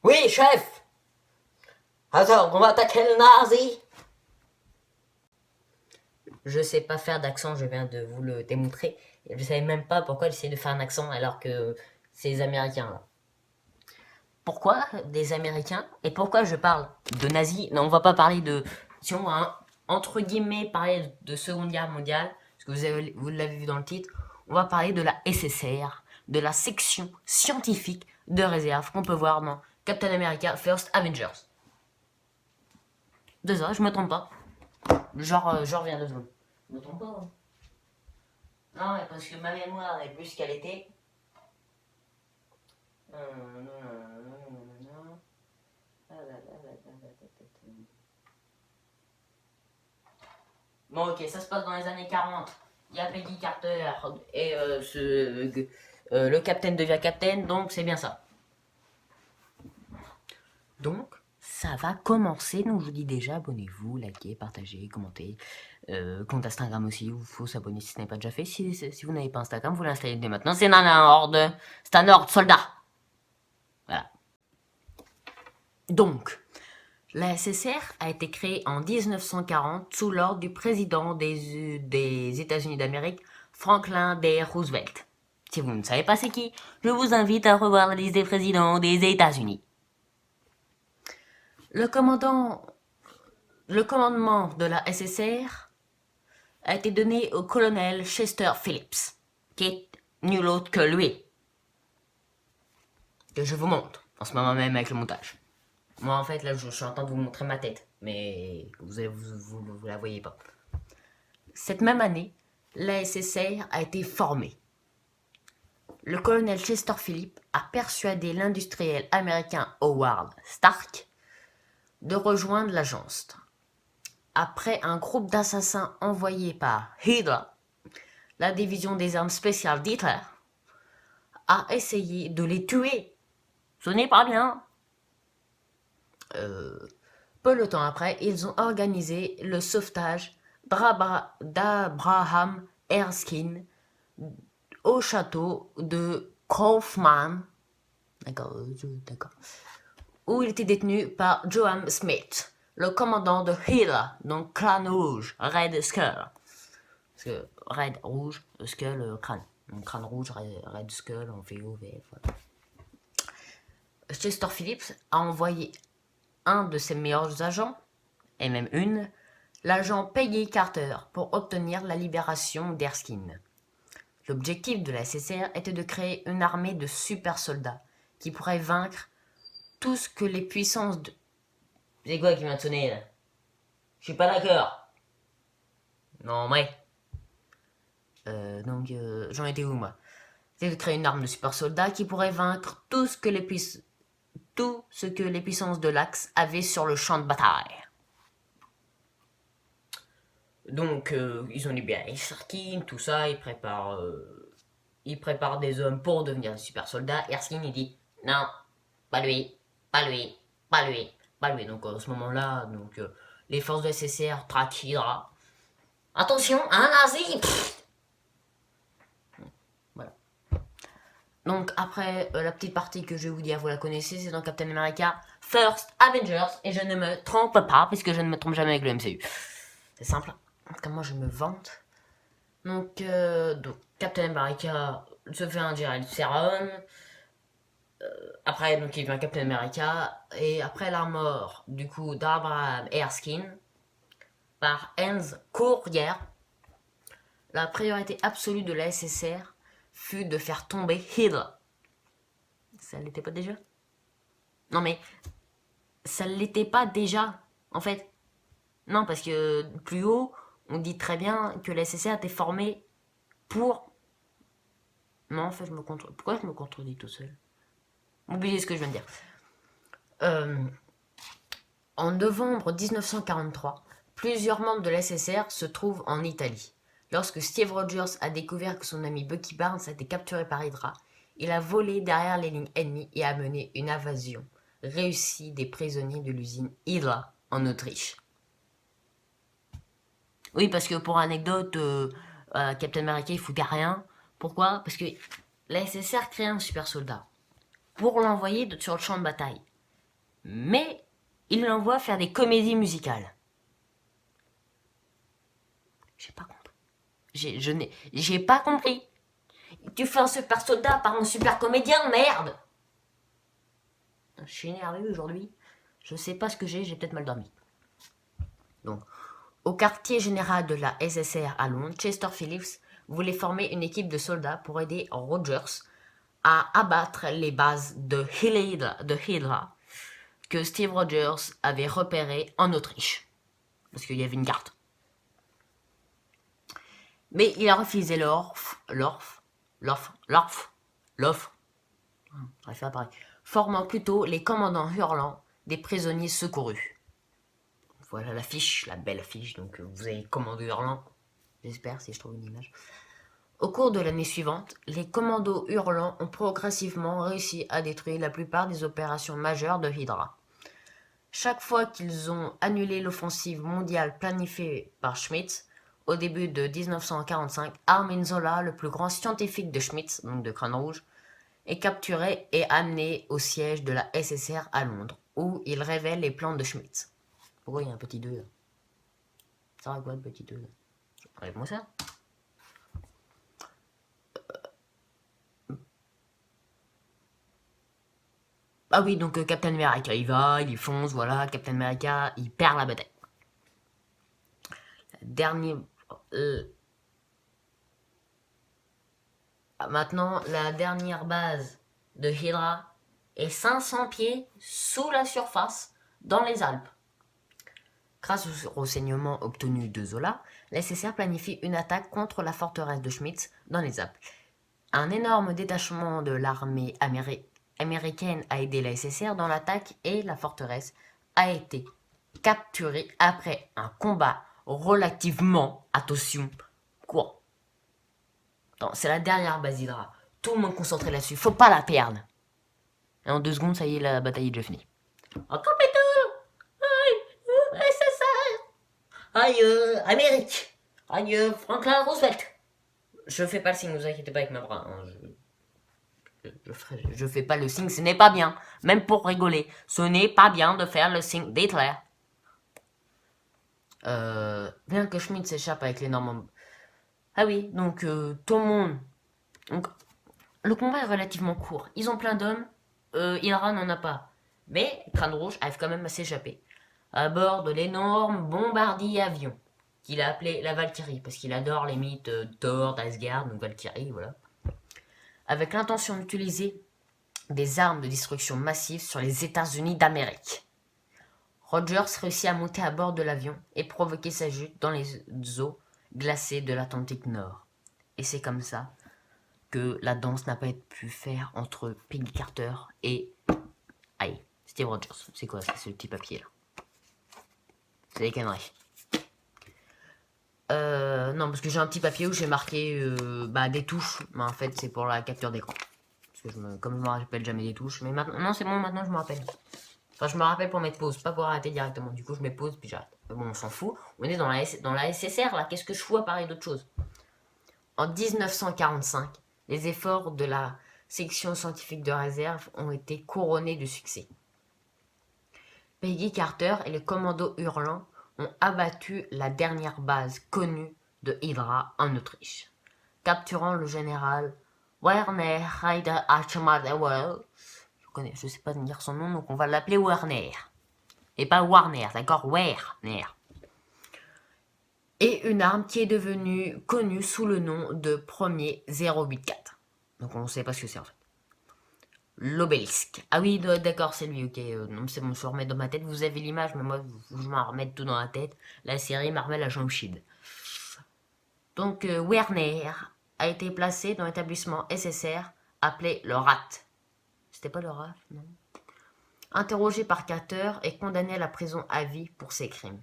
Oui, chef. Alors, on va attaquer le nazi. Je sais pas faire d'accent, je viens de vous le démontrer. Et je savais même pas pourquoi j'essayais de faire un accent alors que c'est les Américains là. Pourquoi des Américains et pourquoi je parle de nazis? Non, on va pas parler de... Si on va entre guillemets parler de Seconde Guerre mondiale, parce que vous l'avez vu dans le titre, on va parler de la SSR, de la section scientifique de réserve qu'on peut voir dans Captain America First Avengers. 2 heures, je me trompe pas. Je reviens 2 secondes. Je me trompe pas. Hein. Non, parce que ma mémoire est plus qu'elle était. Bon, ok, ça se passe dans les années 40. Il y a Peggy Carter et le capitaine devient capitaine, donc c'est bien ça. Donc, ça va commencer. Donc, je vous dis déjà, abonnez-vous, likez, partagez, commentez. Compte Instagram aussi, il faut s'abonner si ce n'est pas déjà fait. Si vous n'avez pas Instagram, vous l'installez dès maintenant. C'est un ordre. C'est un ordre, soldat. Voilà. Donc, la SSR a été créée en 1940 sous l'ordre du président des États-Unis d'Amérique, Franklin D. Roosevelt. Si vous ne savez pas c'est qui, je vous invite à revoir la liste des présidents des États-Unis. Le commandement de la SSR a été donné au colonel Chester Phillips, qui est nul autre que lui. Que je vous montre en ce moment même avec le montage. Moi, en fait, là, je suis en train de vous montrer ma tête, mais vous la voyez pas. Cette même année, la SSR a été formée. Le colonel Chester Phillips a persuadé l'industriel américain Howard Stark de rejoindre l'agence. Après un groupe d'assassins envoyé par Hitler, la division des armes spéciales d'Hitler a essayé de les tuer. Ce n'est pas bien. Peu de temps après, ils ont organisé le sauvetage d'Abraham Erskine au château de Kaufman, où il était détenu par Johann Smith, le commandant de Hitler, donc crâne rouge, Red Skull. Parce que Red, rouge, Skull, crâne. Donc crâne rouge, Red Skull, on fait OVF. Voilà. Chester Phillips a envoyé un de ses meilleurs agents, et même une, l'agent Peggy Carter, pour obtenir la libération d'Erskine. L'objectif de la SSR était de créer une armée de super soldats qui pourraient vaincre tout ce que les puissances de... C'est quoi qui m'a sonné là? Je suis pas d'accord. Non mais... j'en étais où moi? C'était de créer une arme de super soldats qui pourrait vaincre tout ce que les puissances de l'Axe avaient sur le champ de bataille. Donc, ils ont libéré Erskine, tout ça, ils préparent des hommes pour devenir des super soldats. Erskine, il dit, non, pas lui, pas lui, pas lui, pas lui. Donc, à ce moment-là, les forces de SSR traquent Hydra. Attention, un nazi. Voilà. Donc, après, la petite partie que je vais vous dire, vous la connaissez, c'est dans Captain America First Avengers. Et je ne me trompe pas, puisque je ne me trompe jamais avec le MCU. C'est simple. Comme moi, je me vante. Donc Captain America se fait indirer du sérum. Après, donc il devient Captain America. Et après la mort, du coup, d'Abraham Erskine, par Hans Courier, la priorité absolue de la SSR fut de faire tomber Hitler. Ça l'était pas déjà? Non mais, ça l'était pas déjà, en fait. Non, parce que plus haut, on dit très bien que la SSR était formée pour... Non, en fait, pourquoi je me contredis tout seul? Oubliez ce que je viens de dire. En novembre 1943, plusieurs membres de l'SSR se trouvent en Italie. Lorsque Steve Rogers a découvert que son ami Bucky Barnes a été capturé par Hydra, il a volé derrière les lignes ennemies et a mené une invasion réussie des prisonniers de l'usine Hydra en Autriche. Oui, parce que pour anecdote, Captain America il foutait rien. Pourquoi? Parce que la SSR crée un super soldat pour l'envoyer sur le champ de bataille. mais il l'envoie faire des comédies musicales. J'ai pas compris. J'ai pas compris. Tu fais un super soldat par un super comédien, merde. Je suis énervé aujourd'hui. Je sais pas ce que j'ai peut-être mal dormi. Donc, au quartier général de la SSR à Londres, Chester Phillips voulait former une équipe de soldats pour aider Rogers à abattre les bases de Hydra que Steve Rogers avait repérées en Autriche. Parce qu'il y avait une carte. Mais il a refusé l'offre, formant plutôt les commandants hurlants des prisonniers secourus. Voilà l'affiche, la belle affiche, donc vous avez commando hurlant, j'espère si je trouve une image. Au cours de l'année suivante, les commandos hurlants ont progressivement réussi à détruire la plupart des opérations majeures de Hydra. Chaque fois qu'ils ont annulé l'offensive mondiale planifiée par Schmidt, au début de 1945, Armin Zola, le plus grand scientifique de Schmidt, donc de Crâne Rouge, est capturé et amené au siège de la SSR à Londres, où il révèle les plans de Schmidt. Pourquoi il y a un petit 2 là? Ça va quoi le petit 2 là? Enlève-moi ça. Ah oui, donc Captain America, il va, il fonce, voilà, Captain America, il perd la bataille. Dernier... Maintenant, la dernière base de Hydra est 500 pieds sous la surface, dans les Alpes. Grâce aux renseignements obtenus de Zola, la SSR planifie une attaque contre la forteresse de Schmitz dans les Alpes. Un énorme détachement de l'armée américaine a aidé la SSR dans l'attaque et la forteresse a été capturée après un combat relativement, attention, court. C'est la dernière base Hydra. Tout le monde concentré là-dessus, faut pas la perdre. Et en 2 secondes, ça y est, la bataille est déjà finie. Encore aïe, SSR, aïe, Amérique, aïe, Franklin Roosevelt. Je fais pas le signe, vous inquiétez pas avec ma bras. Hein, je fais pas le signe, ce n'est pas bien. Même pour rigoler, ce n'est pas bien de faire le signe d'Hitler. Bien que Schmidt s'échappe avec l'énorme... Ah oui, donc tout le monde... Donc, le combat est relativement court. Ils ont plein d'hommes, Hydra n'en a pas. Mais Crâne Rouge arrive quand même à s'échapper. À bord de l'énorme bombardier avion, qu'il a appelé la Valkyrie, parce qu'il adore les mythes Thor, d'Asgard, donc Valkyrie, voilà. Avec l'intention d'utiliser des armes de destruction massive sur les États-Unis d'Amérique. Rogers réussit à monter à bord de l'avion et provoquer sa chute dans les eaux glacées de l'Atlantique Nord. Et c'est comme ça que la danse n'a pas pu faire entre Peggy Carter et Steve Rogers. C'est quoi ça, ce petit papier là? C'est des conneries. Non, parce que j'ai un petit papier où j'ai marqué des touches, mais en fait c'est pour la capture d'écran. Parce que comme je me rappelle jamais des touches, mais maintenant, non c'est bon, maintenant je me rappelle. Enfin, je me rappelle pour mettre pause, pas pour arrêter directement. Du coup, je mets pause puis j'arrête. Mais bon, on s'en fout. On est dans la SSR là. Qu'est-ce que je fous à parler d'autre chose? En 1945, les efforts de la section scientifique de réserve ont été couronnés de succès. Peggy Carter et les commandos hurlants ont abattu la dernière base connue de Hydra en Autriche, capturant le général Werner Heider Achmadewell. Je sais pas dire son nom, donc on va l'appeler Werner. Et pas Warner, d'accord? Werner. Et une arme qui est devenue connue sous le nom de Premier 084. Donc on ne sait pas ce que c'est en fait. L'obélisque. Ah oui, d'accord, c'est lui, ok. Non, c'est bon, je remets dans ma tête. Vous avez l'image, mais moi, je m'en remets tout dans la tête. La série Marvel Agent Shield. Donc, Werner a été placé dans l'établissement SSR appelé le RAT. C'était pas le RAT, non? Interrogé par Carter et condamné à la prison à vie pour ses crimes.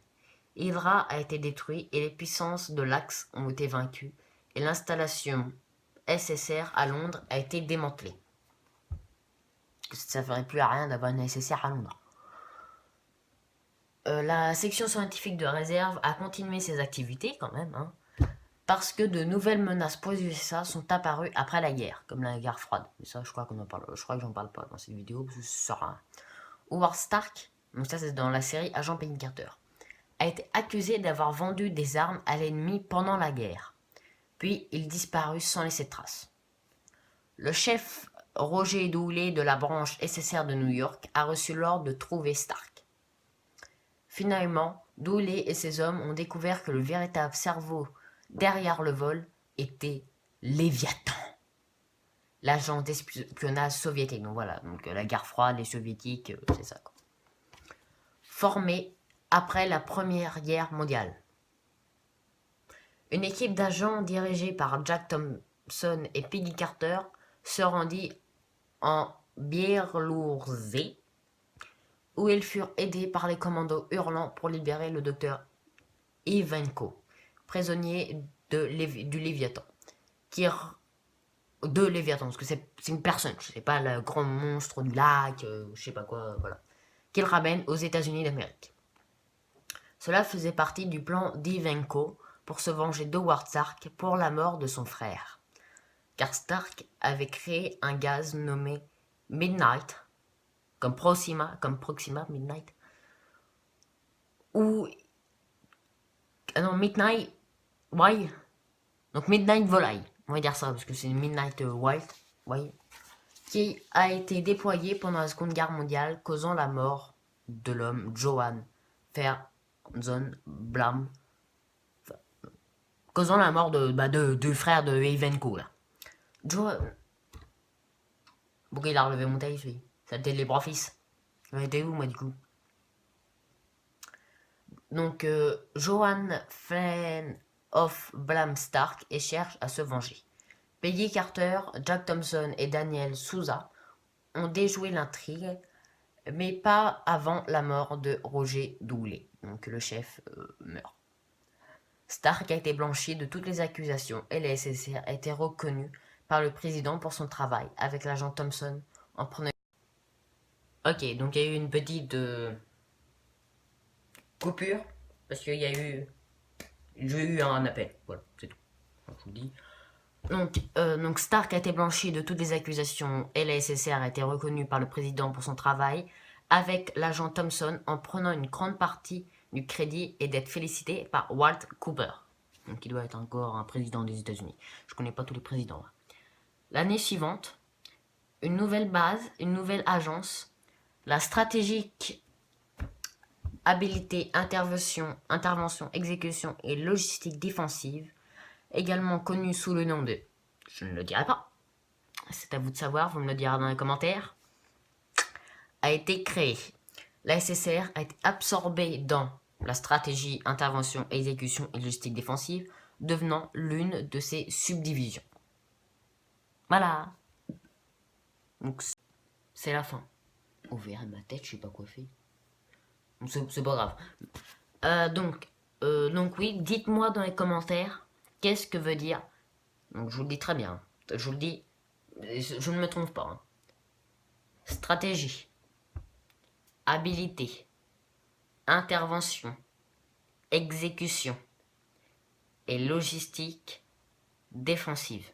Hydra a été détruit et les puissances de l'Axe ont été vaincues et l'installation SSR à Londres a été démantelée. Ça ne ferait plus à rien d'avoir une SSR à Londres. La section scientifique de réserve a continué ses activités quand même, hein, parce que de nouvelles menaces pour les USA sont apparues après la guerre, comme la guerre froide. Mais ça, je crois qu'on en parle. Je crois que j'en parle pas dans cette vidéo parce que ça sert à rien. Howard Stark, donc ça c'est dans la série Agent Peggy Carter, a été accusé d'avoir vendu des armes à l'ennemi pendant la guerre. Puis il disparut sans laisser de traces. Le chef Roger Dooley de la branche SSR de New York a reçu l'ordre de trouver Stark. Finalement, Dooley et ses hommes ont découvert que le véritable cerveau derrière le vol était Léviathan, l'agent d'espionnage soviétique. Donc voilà, donc la guerre froide, les soviétiques, c'est ça, quoi. Formé après la Première Guerre mondiale. Une équipe d'agents dirigée par Jack Thompson et Peggy Carter se rendit en Biélorussie, où ils furent aidés par les commandos hurlants pour libérer le docteur Ivanko, prisonnier du Léviathan, de Léviathan, parce que c'est une personne, je sais pas, le grand monstre du lac, je sais pas quoi, voilà, qu'il ramène aux États-Unis d'Amérique. Cela faisait partie du plan d'Ivanko pour se venger d'Howard Stark pour la mort de son frère, car Stark avait créé un gaz nommé Midnight, comme Proxima Midnight, ou non, Midnight Wild, donc Midnight Volaille, on va dire ça parce que c'est Midnight Wild, qui a été déployé pendant la Seconde Guerre mondiale, causant la mort de l'homme Johann Fairson Blam, causant la mort du frère de Ivanko là. Pourquoi il a relevé mon taille, lui? Ça était les bras fils. J'en étais où, moi, du coup? Donc, Johann Flynn of Blam Stark et cherche à se venger. Peggy Carter, Jack Thompson et Daniel Souza ont déjoué l'intrigue, mais pas avant la mort de Roger Dooley. Donc, le chef meurt. Stark a été blanchi de toutes les accusations et la SSR a été reconnue par le président pour son travail avec l'agent Thompson en prenant... Ok, donc il y a eu une petite coupure parce qu'il y a eu... J'ai eu un appel, voilà, c'est tout. Je vous le dis. Donc Stark a été blanchi de toutes les accusations et la SSR a été reconnue par le président pour son travail avec l'agent Thompson en prenant une grande partie du crédit et d'être félicité par Walt Cooper. Donc qui doit être encore un président des États-Unis. Je connais pas tous les présidents. L'année suivante, une nouvelle base, une nouvelle agence, la stratégique habilité intervention, exécution et logistique défensive, également connue sous le nom de... Je ne le dirai pas. C'est à vous de savoir, vous me le direz dans les commentaires. A été créée. La SSR a été absorbée dans la stratégie, intervention, exécution et logistique défensive, devenant l'une de ses subdivisions. Voilà. Donc, c'est la fin. Vous verrez ma tête, je suis pas coiffé. C'est pas grave. Donc oui, dites-moi dans les commentaires qu'est-ce que veut dire. Donc je vous le dis très bien. Je vous le dis, je ne me trompe pas. Stratégie, habilité, intervention, exécution et logistique défensive.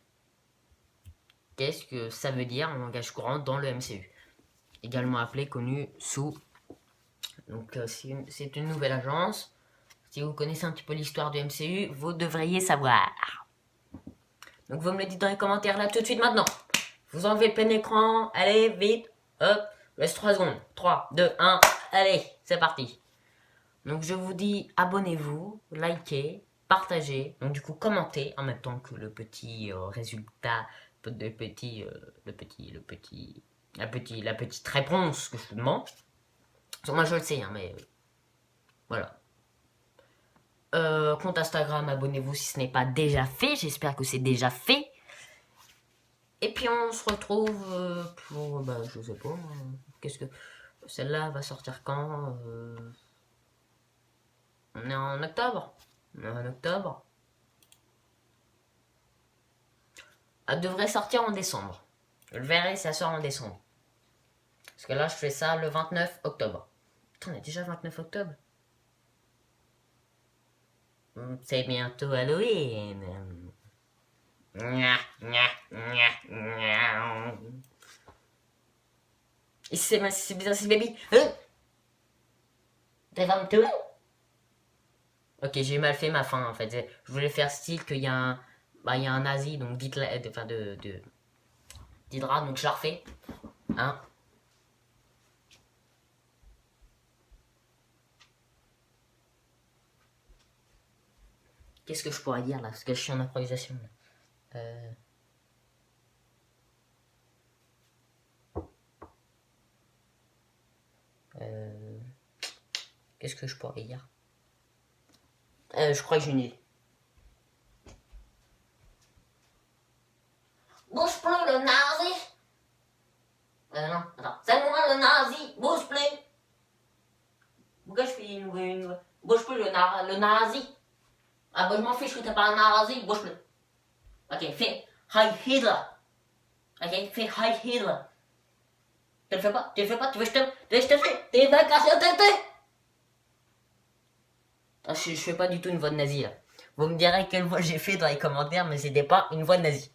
Qu'est-ce que ça veut dire en langage courant dans le MCU? Également appelé, connu sous... Donc c'est une nouvelle agence. Si vous connaissez un petit peu l'histoire du MCU, vous devriez savoir. Donc vous me le dites dans les commentaires là tout de suite maintenant. Vous enlevez le plein écran. Allez, vite. Hop. Laisse 3 secondes. 3, 2, 1. Allez, c'est parti. Donc je vous dis abonnez-vous, likez, partagez. Donc du coup commentez en même temps que le petit résultat, la petite réponse que je vous demande. Moi je le sais, hein, mais voilà. Compte Instagram, abonnez-vous si ce n'est pas déjà fait. J'espère que c'est déjà fait. Et puis on se retrouve pour, je sais pas, qu'est-ce que... Celle-là va sortir quand On est en octobre. Elle devrait sortir en décembre. Je le verrai si ça sort en décembre. Parce que là, je fais ça le 29 octobre. Putain, on est déjà le 29 octobre. C'est bientôt Halloween. Et c'est bizarre, c'est baby. Hein? T'es 22? Ok, j'ai mal fait ma fin en fait. Je voulais faire style qu'il y a un, bah, il y a un nazi, donc d'Hitler, enfin d'Hydra, donc je la refais. Hein? Qu'est-ce que je pourrais dire là? Parce que je suis en improvisation. Euh, euh, Qu'est-ce que je pourrais dire? Je crois que j'ai une idée. Bouge plus le nazi! Non, attends. C'est moi le nazi! Bouge plus! Pourquoi je fais une... Bouge plus le nazi! Ah bah je m'en fiche que t'es pas un nazi, bouge plus. Ok, fais Heil Hitler! Ok, fais Heil Hitler! Tu le fais pas? Tu le fais pas? Tu veux que je te fais? Tu vas casser la tête! Ah, je fais pas du tout une voix de nazi là. Vous me direz quelle voix j'ai fait dans les commentaires, mais c'était pas une voix de nazi.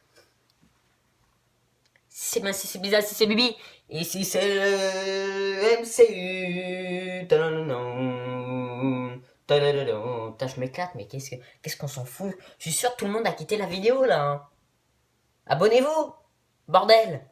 C'est bizarre, c'est Bibi. Et si c'est le MCU. Putain, je m'éclate, mais qu'est-ce qu'on s'en fout? Je suis sûr que tout le monde a quitté la vidéo là. Hein. Abonnez-vous! Bordel!